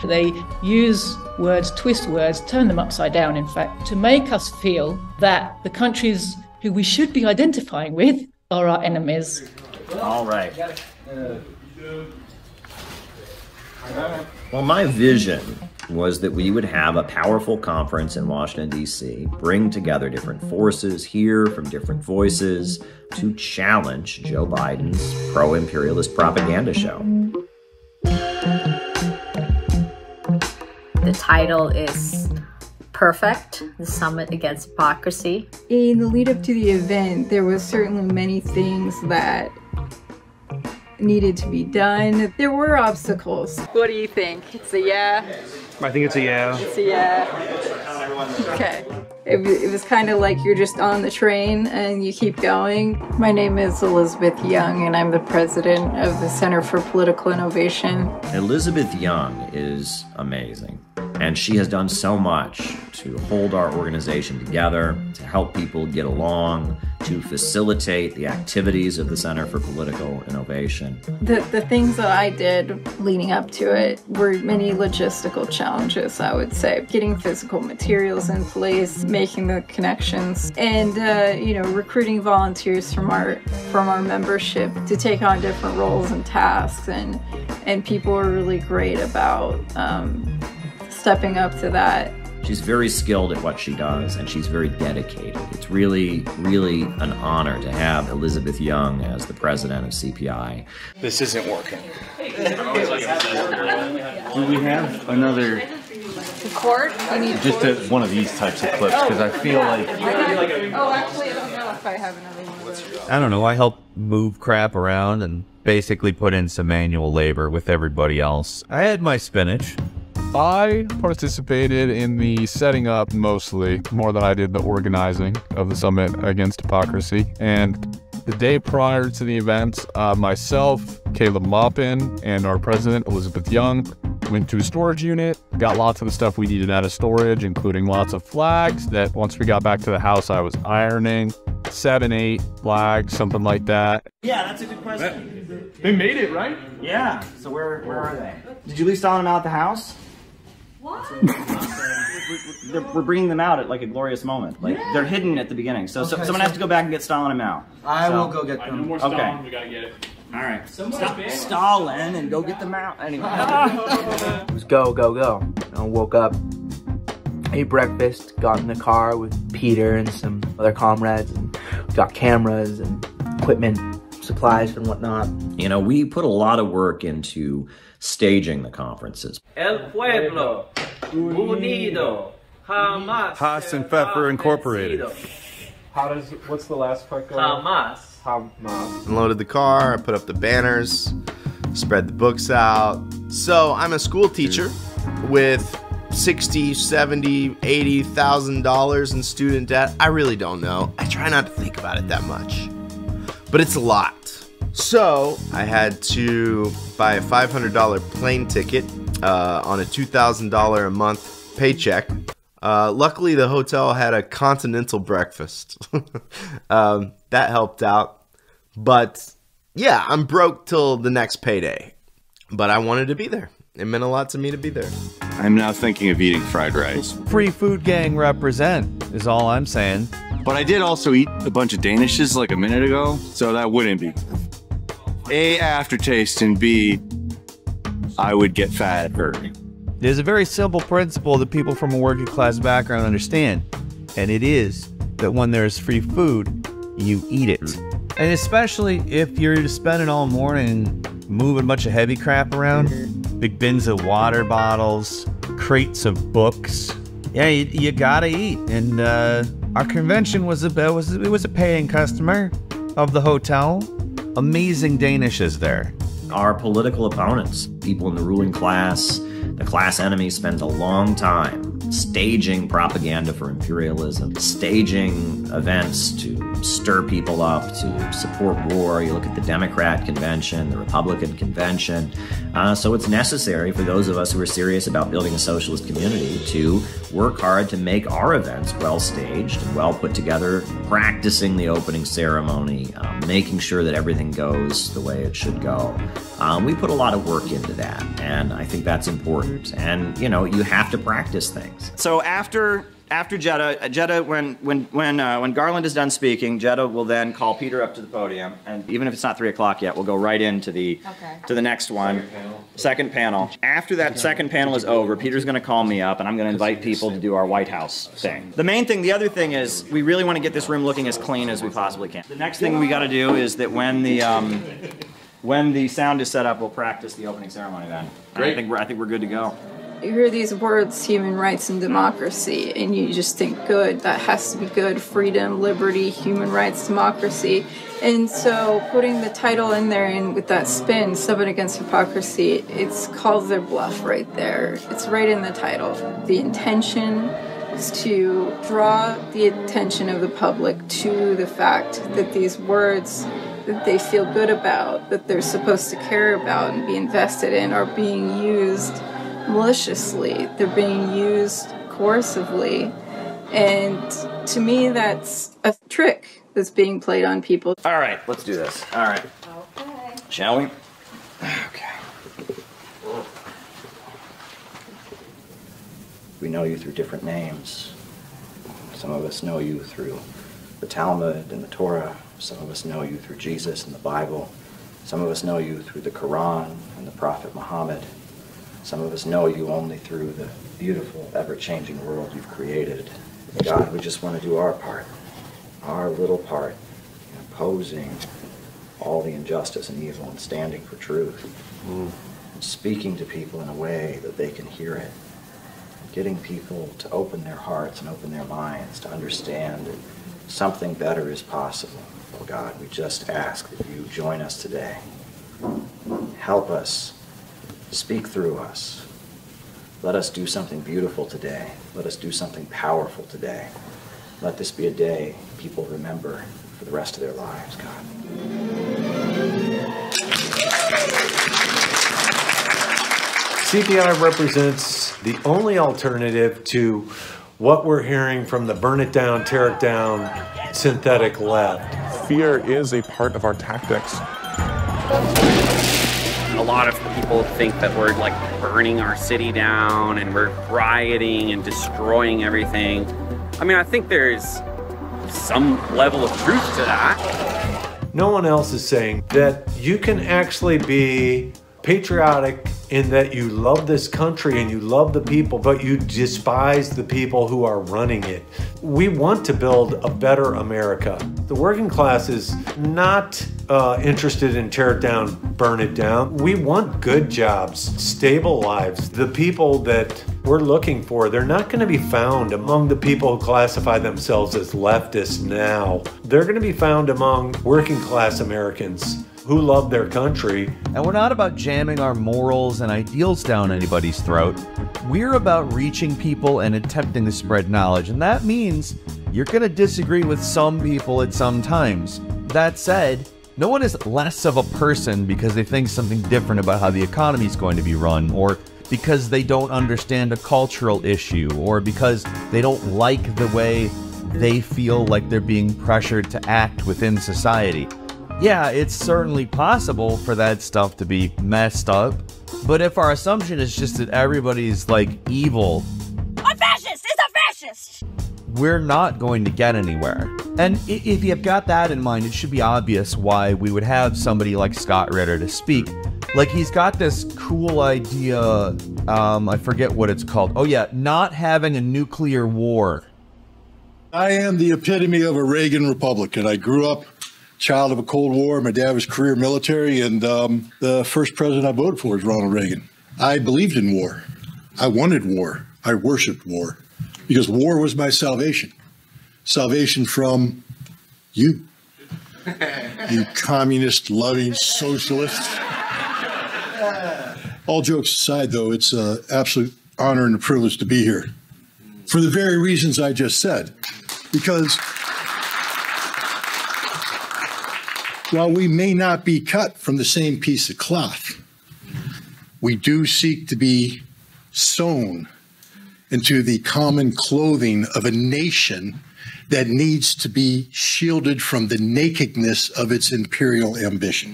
They use words, twist words, turn them upside down, in fact, to make us feel that the countries who we should be identifying with are our enemies. All right. Well, my vision was that we would have a powerful conference in Washington, D.C., bring together different forces, hear from different voices to challenge Joe Biden's pro-imperialist propaganda show. The title is Perfect, the Summit Against Hypocrisy. In the lead up to the event, there was certainly many things that needed to be done. There were obstacles. What do you think? It's a yeah? I think it's a yeah. It's a yeah. Okay. It was kind of like you're just on the train and you keep going. My name is Elizabeth Young and I'm the president of the Center for Political Innovation. Elizabeth Young is amazing, and she has done so much to hold our organization together, to help people get along, to facilitate the activities of the Center for Political Innovation. The things that I did leading up to it were many logistical challenges, I would say. Getting physical materials in place, making the connections, and recruiting volunteers from our membership to take on different roles and tasks, and people are really great about stepping up to that. She's very skilled at what she does, and she's very dedicated. It's really, really an honor to have Elizabeth Young as the president of CPI. This isn't working. Do we have another... Record? Just one of these types of clips, because I feel like... Oh, actually, I don't know if I have another one of those. I don't know, I help move crap around and basically put in some manual labor with everybody else. I had my spinach. I participated in the setting up mostly, more than I did the organizing of the Summit Against Hypocrisy. And the day prior to the event, myself, Caleb Maupin, and our president, Elizabeth Young, went to a storage unit, got lots of the stuff we needed out of storage, including lots of flags that once we got back to the house, I was ironing. 7, 8 flags, something like that. Yeah, that's a good question. They made it, right? Yeah, so where are they? Did you leave stalling them out at the house? What? We're bringing them out at like a glorious moment. Like they're hidden at the beginning. So someone has to go back and get Stalin them out. I will go get them. No more Stalin, we gotta get it. All right. Stop Stalin and go get them out. Anyway. It was go, go, go. I woke up, ate breakfast, got in the car with Peter and some other comrades, and got cameras and equipment, supplies and whatnot. You know, we put a lot of work into staging the conferences. El pueblo unido jamás. Haas and Pfeffer Incorporated. What's the last part going? Jamás. Unloaded the car, I put up the banners, spread the books out. So I'm a school teacher with $60,000, $70,000, $80,000 in student debt. I really don't know. I try not to think about it that much, but it's a lot. So I had to buy a $500 plane ticket on a $2,000 a month paycheck. Luckily, the hotel had a continental breakfast. That helped out. But yeah, I'm broke till the next payday. But I wanted to be there. It meant a lot to me to be there. I'm now thinking of eating fried rice. Free food gang represent, is all I'm saying. But I did also eat a bunch of Danishes like a minute ago, so that wouldn't be. A, aftertaste, and B, I would get fat early. There's a very simple principle that people from a working class background understand, and it is that when there's free food, you eat it. And especially if you're spending all morning moving a bunch of heavy crap around, big bins of water bottles, crates of books. Yeah, you gotta eat. And our convention was a paying customer of the hotel. Amazing Danishes there. Our political opponents, people in the ruling class, the class enemies, spend a long time staging propaganda for imperialism, staging events to stir people up to support war. You look at the Democrat convention, the Republican convention. So it's necessary for those of us who are serious about building a socialist community to work hard to make our events well staged and well put together, practicing the opening ceremony, making sure that everything goes the way it should go. We put a lot of work into that, and I think that's important. And, you know, you have to practice things. So after Jetta, when Garland is done speaking, Jetta will then call Peter up to the podium, and even if it's not 3 o'clock yet, we'll go right into the next one. Second panel. After that second panel is over, Peter's going to call me up, and I'm going to invite people to do our White House thing. The other thing is, we really want to get this room looking as clean as we possibly can. The next thing we got to do is that when the sound is set up, we'll practice the opening ceremony then. I think we're good to go. You hear these words, human rights and democracy, and you just think, good, that has to be good, freedom, liberty, human rights, democracy. And so putting the title in there and with that spin, Summit Against Hypocrisy, it's calls their bluff right there. It's right in the title. The intention is to draw the attention of the public to the fact that these words that they feel good about, that they're supposed to care about and be invested in, are being used maliciously. They're being used coercively. And to me, that's a trick that's being played on people. All right, let's do this. All right. Okay. Shall we? Okay. We know you through different names. Some of us know you through the Talmud and the Torah. Some of us know you through Jesus and the Bible. Some of us know you through the Quran and the Prophet Muhammad. Some of us know you only through the beautiful, ever-changing world you've created. God, we just want to do our part, our little part, in opposing all the injustice and evil and standing for truth. And speaking to people in a way that they can hear it. Getting people to open their hearts and open their minds to understand that something better is possible. Oh God, we just ask that you join us today. Help us. Speak through us. Let us do something beautiful today. Let us do something powerful today. Let this be a day people remember for the rest of their lives, God. CPI represents the only alternative to what we're hearing from the burn it down, tear it down, synthetic left. Fear is a part of our tactics. A lot of people think that we're like burning our city down and we're rioting and destroying everything. I mean, I think there's some level of truth to that. No one else is saying that you can actually be patriotic in that you love this country and you love the people, but you despise the people who are running it. We want to build a better America. The working class is not interested in tear it down, burn it down. We want good jobs, stable lives. The people that we're looking for, they're not going to be found among the people who classify themselves as leftists now. They're going to be found among working class Americans who love their country. And we're not about jamming our morals and ideals down anybody's throat. We're about reaching people and attempting to spread knowledge. And that means you're going to disagree with some people at some times. That said, no one is less of a person because they think something different about how the economy is going to be run, or because they don't understand a cultural issue, or because they don't like the way they feel like they're being pressured to act within society. Yeah, it's certainly possible for that stuff to be messed up, but if our assumption is just that everybody's like evil, a fascist is a fascist, we're not going to get anywhere. And if you've got that in mind, it should be obvious why we would have somebody like Scott Ritter to speak. Like, he's got this cool idea, I forget what it's called. Oh yeah, not having a nuclear war. I am the epitome of a Reagan Republican. I grew up child of a Cold War. My dad was career military, and the first president I voted for was Ronald Reagan. I believed in war. I wanted war. I worshiped war because war was my salvation. Salvation from you, you communist-loving socialists. All jokes aside, though, it's an absolute honor and a privilege to be here for the very reasons I just said, because While we may not be cut from the same piece of cloth, we do seek to be sewn into the common clothing of a nation that needs to be shielded from the nakedness of its imperial ambition.